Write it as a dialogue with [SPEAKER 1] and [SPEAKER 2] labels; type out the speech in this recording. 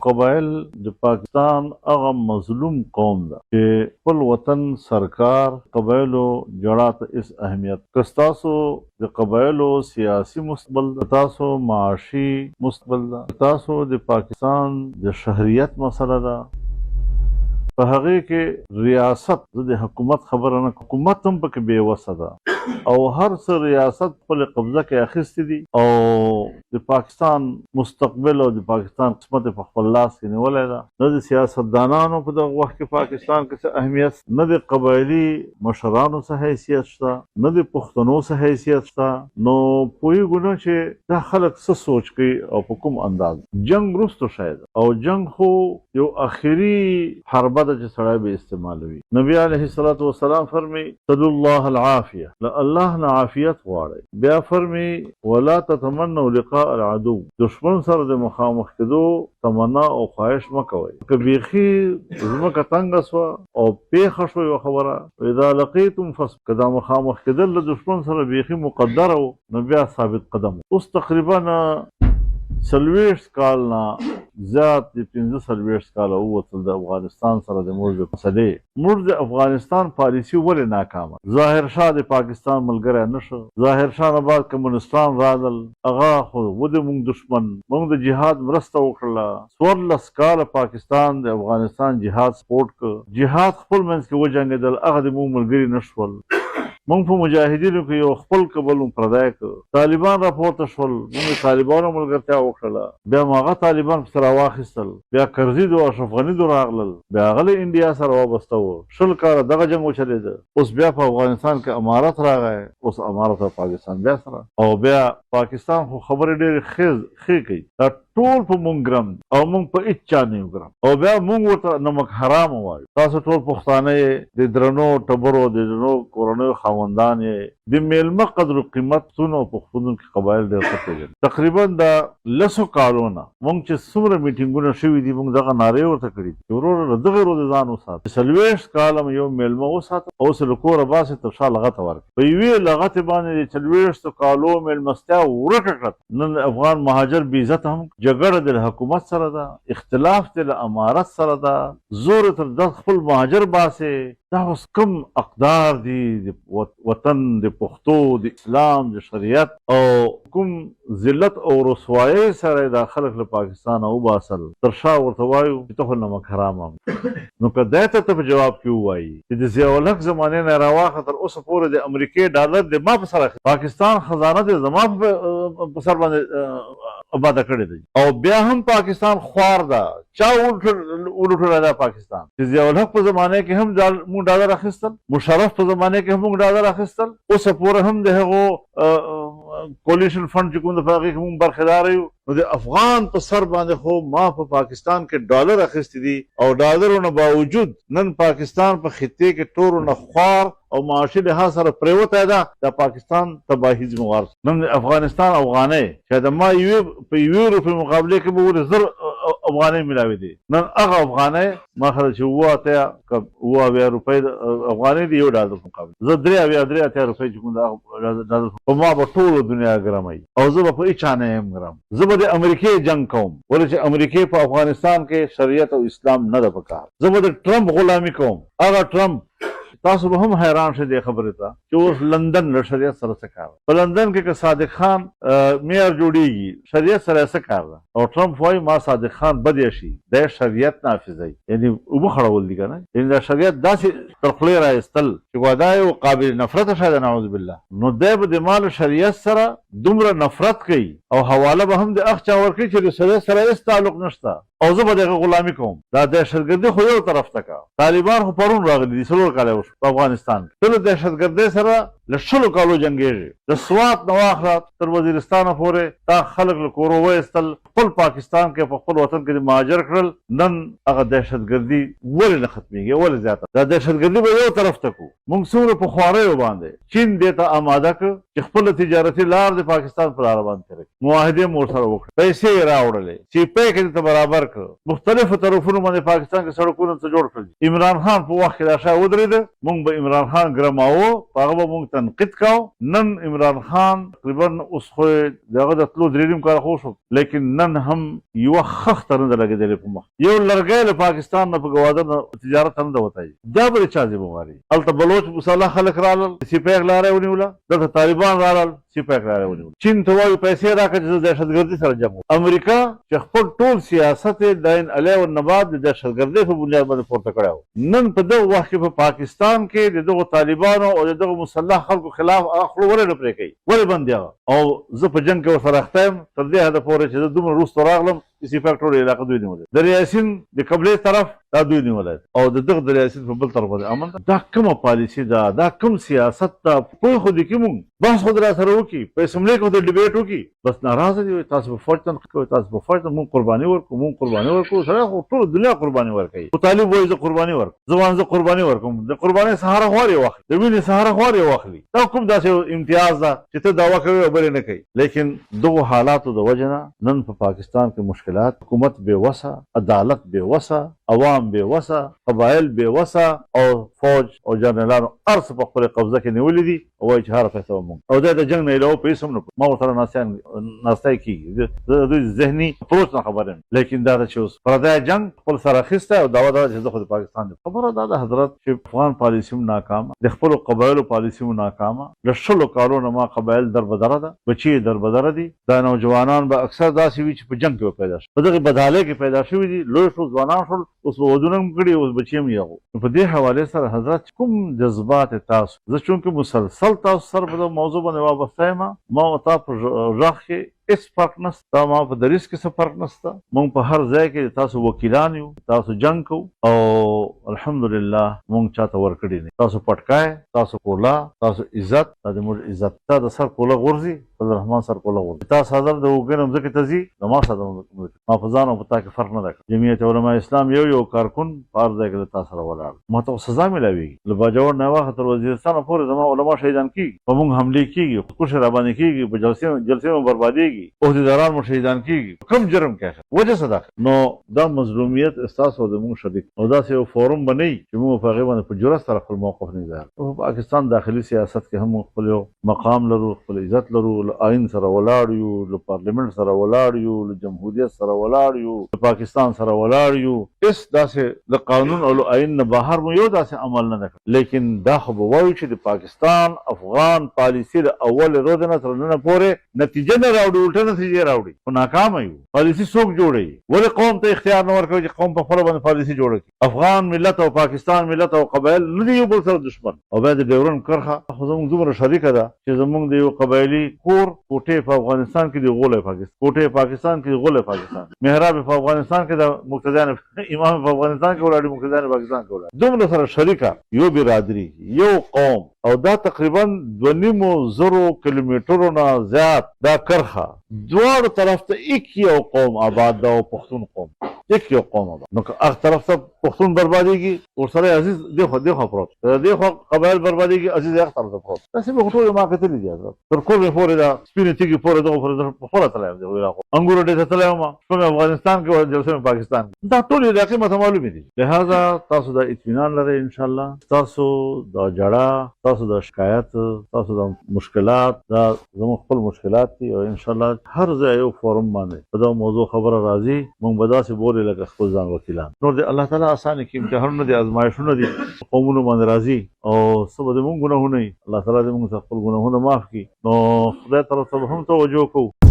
[SPEAKER 1] قبایل د پاکستان هغه مظلوم قوم ده چې خپل وطن سرکار قبایلو جړه ته اس اهمیت کستاسو د قبایلو سیاسي مستقبل ده، تاسو معاشي مستقبل ده، تاسو د پاکستان د شهریت مسله ده. په هغې کې ریاست زه د حکومت خبره نه، حکومت هم پکې بېوسه ده او هر څه ریاست خپل قبضه کې اخیستې دي او د پاکستان مستقبل او د پاکستان قسمت په خپل لاس کې نیولی ده. نه د سیاستدانانو په دغه وخت کې پاکستان کې څه اهمیت، نه د قبایلي مشرانو څه حیثیت شته، نه د پښتنو څه حیثیت شته. نو پوهېږو نه چې دا خلک څه سوچ کوي او په کوم انداز. جنګ وروسته شاید او جنګ خو یو اخري حربه ده چې سړی به استعمالوي. نبی علیه الصلاة والسلام فرمي سلوا الله العافیه، له الله نه عافیت غواړئ. بیا فرمي ولا تتمنوا لقاء العدو، دشمن سره د مخامخ کېدو تمنا او خواهش مه کوئ. که بیخي ځمکه تنګه سوه او پیښه شوه یوه خبره، اذا لقیتم فصبروا، که دا مخامخ کېدل له دشمن سره بیخي مقدره و نو بیا ثابت قدم. اوس تقریبا 40 کال نه زیات د 45 کاله ووتل د افغانستان سره د موږ د مسلې. موږ د افغانستان پالیسي ولې ناکامه؟ ظاهر شاه د پاکستان ملګری نه شو، ظاهر شاه نه بعد کمونستان راغلل، هغه خو و د موږ دشمن. موږ د جهاد مرسته وکړله، 14 کاله پاکستان د افغانستان جهاد سپورټ که، جهاد خپل منځ کې وجنګېدل، هغه د موږ ملګري نه شول. موږ په مجاهدینو کې یو خپل کبل پردی که، طالبان راپورته شول، موږ د طالبانو ملګرتیا وکړله، بیا مو هغه طالبان پسې راواخیستل، بیا کرزي او اشرف غني راغلل، بیا هغه له انډیا سره وابسته و، 20 کاله دغه جنګ وچلېده. اوس بیا په افغانستان کې امارت راغی، اوس امارت او پاکستان بیا سره، او بیا پاکستان خو خبرې ډېرې ښې کوي، دا ټول په مونږ ګرم او مونږ په هېڅ چا نه یو ګرم، او بیا مونږ ورته نمک حرام وایو. تاسو ټول پښتانه یې، د درنو ټبرو د درنو کورنیو خاوندان یې، د میلمه قدر و قیمت څونه پښتون کې قبایل ډېر ښه پېژني. تقریبا د 10 کالو نه مونږ چې څومره میټینګونه شوي دي، مونږ دغه نارې ورته کړي دي چې وروره له دغې ورځې ځان وساته، 40 کاله م یو میلمه وساته، اوس یې له کوره باسې تر شا لغته ورکړي. په یوې لغتې باندې د 40 کالو میلمستیا ورکه کړه. نن افغان مهاجر بې عزته هم جګړه د حکومت سره ده، اختلاف د امارت سره ده، زور تر د خپل مهاجر باسي. دا اوس کوم اقدار دي د وطن د پښتو د اسلام د شریعت او کوم ذلت او رسوایۍ سره دا خلک له پاکستانه وباسل، تر شا ورته وایو چې ته خو نمک حرام هم. نو که دی ته په جواب کې ووایي چې د ضیاءالحق زمانې نه راواخه تر اوسه پورې د امریکې ډالر د ما په سر اخیستی، پاکستان خزانه د زما په سر باندې آباده کړې ده، او بیا هم پاکستان خوار ده. چا ولوټلی دا پاکستان چې ضیاءالحق په زمانه کې هم موږ ډالر اخیستل، مشرف په زمانه کې هم موږ ډالر اخیستل، اوسه پورې هم د هغو کولیشن فنډ چې کوم د هغې کې موږ برخیداره یو. نو د افغان په سر باندې خو ما په پاکستان کې ډالر اخیستي دي، او ډالرو نه باوجود نن پاکستان په خطې کې ټولو نه خوار او معاشي لحاظ سره پرېوتی ده. د پاکستان تباهي ذموار نن د افغانستان افغانۍ چې د ما په 1 روپۍ مقابلې کې به ولې 1000 افغانۍ ملاوي دي، نن هغه افغانۍ ما خله چې 8 روپۍ افغانۍ دي یو ډالر مقابل، زه 3 روپۍ چې کوم ډالر په ما به ټوله دنیا ګرموي، او زه به په هېچا نه یم ګرم. زه به د امریکې جنګ کوم، ولې چې امریکې په افغانستان کې شریعت او اسلام نه ده پکار. زه به د ټرمپ غلامي کوم، هغه ټرمپ تاسو به هم حیران شئ دې خبرې ته چې اوس لندن له شریعت سره څه کار ده. په لندن کې که صادق خان میئر جوړېږي، شریعت سره څه کار ده؟ او ټرمپ وایي ما صادق خان بد شي، دی شریعت نافظوي، یعنې اوبه خړول دي که نه، یعنې دا شریعت داسې تر خولې رایستل چې دا یو قابل نفرته شاید نعوذ بالله. نو دی به د ما له شریعت سره دومره نفرت کوي او حواله به هم د هغه چا ورکوي چې د شریعت سره هېڅ تعلق نشته، او زه به د هغه غلامي کوم. دا دهشتګردي خو یو طرف ته که طالبان خو پرون راغلي دي، 4 کاله وشو په افغانستان کې، ټولو دهشتګردۍ سره له 20 کالو جنګېږي. د سوات نه واخله تر وزیرستانه پورې دا خلک له کورو وایستل، خپل پاکستان کې په خپل وطن کې مهاجر کړل. نن هغه دهشتګردي ولې نه ختمېږي؟ ولې زیاته؟ دا دهشتګردي به یو طرف ته کړو. موږ څومره په خواریو باندې چین دې ته آماده کړ چې خپله تجارتي لار د پاکستان په لاره باندې تېره کړي، معاهدې مو ورسره وکړې، پیسې یې راوړلې، سیپۍ کې ته برابر ورکړ مختلفو طرفونو باندې پاکستان کې سړکونه څه جوړ کړل عمران خان په وخت کې دا شی ودرېده موږ به عمران خان ګرماوه په هغه به موږ تنقید کوو نن عمران خان تقریبا اوس خو دغه د تلو درېیم کال خو شو لیکن نن هم یوه خښته نه ده لګېدلې په مخ یو لرګی له پاکستان نه په ګواده تجارت هم ده وتایي دا به د چا ذمهواري هلته بلوچ مسلح خلک رالل سپیک لاره یې ونیوله دلته طالبان رالل سپیک لاره یې ونیوله چین ته وایي پیسې راکړه چې زه دهشتګردي سره جمع امریکا چې خپل ټول سیاست یې د عین علیه والنبات د دهشتګردۍ په بنیاد باندې پورته کړی و نن په دغه وخت کې په پاکستان کې د دغو طالبانو او د دغو مسلح خلکو خلاف هغه خوله ولې نه پرې کوي ولې بند دی هغه او زه په جنګ کې ورسره اخته یم تر دې حده پورې چې زه دومره وروسته راغلم سپیک ټول علاقه دوی نیولې دریاسین د قبلې طرف دا دوی نیولی او د دغه دریاسین په بل طرف باندې امن دا کومه پالیسي ده دا کوم سیاست ده پوه خو دې کې مونږ بحث خو را سره وکړي په اسمبلې کې خو د ډیبیټ وکړي بس ناراضه دي تاسو په فوج تنقید کوئ تاسو په فوج مونږ قرباني ورکړو مونږ قرباني ورکړو سره خو ټول دنیا قرباني ورکوي خو طالب وایي زه قرباني ورکړم زه قرباني ورکوم د قربانۍ سهاره خوار یې واخلي د وینې سهاره خوار یې واخلي دا کوم داسې امتیاز ده چې ته دعوه کوي او بل نه کوي لیکن دغو حالاتو د وجه نه نن په پاکستان کې مشکلات حکومت بې وسه عدالت بې وسه عوام بې وسه قبایل بې وسه او فوج او جنرالانو هر څه په خپله قبضه کې نیولي دي او وایي چې هره پیسه به مونږ او دا د جنګ نه علاوه په هېڅ هم نه ما ورسره ناستای کېږي د دوی ذهني اپروچ نه خبر یم لیکن دا ده چې اوس پردی جنګ خپل سره اخیستی او دعوه دا ده چې زه خو د پاکستان دی خبره دا ده حضرت چې افغان پالیسي هم ناکامه د خپلو قبایلو پالیسي هم ناکامه له 100 کالو نه ما قبایل دربدره ده بچي یې دربدره دي دا نوجوانان به اکثر داسې وي چې په جنګ کې به پیدا شي په دغې بدحالۍ کې پیدا شوي دي لوی شو ځوانان شول اوس به ودونه هم کړي اوس بچي هم یغو نو په دې حوالې سره حضرت کوم جذبات تاسو زه چونکې مسلسل تاسو سره په دغه موضوع باندې وابسته یم ما او تا په غږ کې هېڅ فرق نشته ما په دریځ کې څه فرق نشته موږ په هر ځای کې تاسو وکیلان یو تاسو جنګ کوو او الحمدلله موږ چاته ورکړي نه تاسو پټکای تاسو کولا تاسو عزت دا د موږ عزت تا د سر کوله غورځي فضل الرحمن سر کوله غورځي تاسو حاضر د وګړو مځکې ته ځي نو ما سره ما په ځان او په تا کې فرق نه ده جمعیت علماء اسلام یو کارکن په هر ځای کې تاسو سره ولاړ ما ته سزا ملاویږي له باجوړ نه واخه تر وزیرستان پورې زما علما شهیدان کیږي په موږ حملې کیږي کوشش را باندې کیږي په جلسې بربادي عہدیداران مو شهیدان کیږي کوم جرم کوي وجه صداقت نو دا مظلومیت احساس او د موږ شریک او دا یو فورم بنئ چې موږ په هغې باندې په جرأت سره خپل موقف نه ظاهر په پاکستان داخلي سیاست کې هم خپل یو مقام لرو خپل عزت لرو له آئین سره ولاړ یو له پارلیمنت سره ولاړ یو له جمهوریت سره ولاړ یو له پاکستان سره ولاړ یو هېڅ داسې له قانون او له آئین نه بهر مو یو داسې عمل نه ده لیکن دا خو به وایو چې د پاکستان افغان پالیسي د اول روز نه تر ننه پورې نتیجه نه راوړي الټه نتیجې راوړي خو ناکامه یو پالیسي څوک جوړوي ولې قوم ته اختیار نه ورکوي چې قوم په خپله باندې پالیسي جوړه کړي افغان ملت او پاکستان ملت او قبایل نه دي یو بل سره دشمن او بیا د ډیورنډ کرښه خو زموږ دومره شریکه ده چې زموږ د یو قبایلي کور کوټې په افغانستان کې د غولی پاکستان کوټې پاکستان کې د غولی پاکستان محراب په افغانستان کې د مقتدیان امام په افغانستان کې ولاړ مقتدیان پاکستان کې ولاړ دومره سره شریکه یو برادري یو قوم او دا تقریبا 2.5 کیلومترو نه زیات دا کرښه دواړو طرف ته ایک یو قوم آباد ده او پښتون قوم ایک یو قوم آباد نو که هغه طرف ته پښتون بربادېږي ورسره عزیز دېخوا پروت دېخوا قبایل بربادېږي عزیز هغه طرف ته پروت داسې به خو ټول ما کتلي دي حضرت تر کومې پورې دا سپینې تیږې پورې دغه پورې په خپله تللی یم دغو علاقو انګورو ډې ته تللی یم شپه مې افغانستان کې او جلسه مې پاکستان کې دا ټولې علاقې ماته معلومې دي لهذا تاسو دا اطمینان لرئ انشاءالله تاسو دا جړه تاسو دا شکایت تاسو دا مشکلات دا زموږ خپل مشکلات دي او انشاءالله هر ځای یو فورم باندې په دغه موضوع خبره راځي موږ به داسې بولې لکه خپل ځان وکیلان نور د الله تعالی اسانه کې امتحانونه دي ازمایښونه دي قومونو باندې راځي او څه به زموږ ګناهونه وي الله تعالی دې موږ څخه خپل ګناهونه معاف کړي نو خدای طرف ته به هم توجه کوو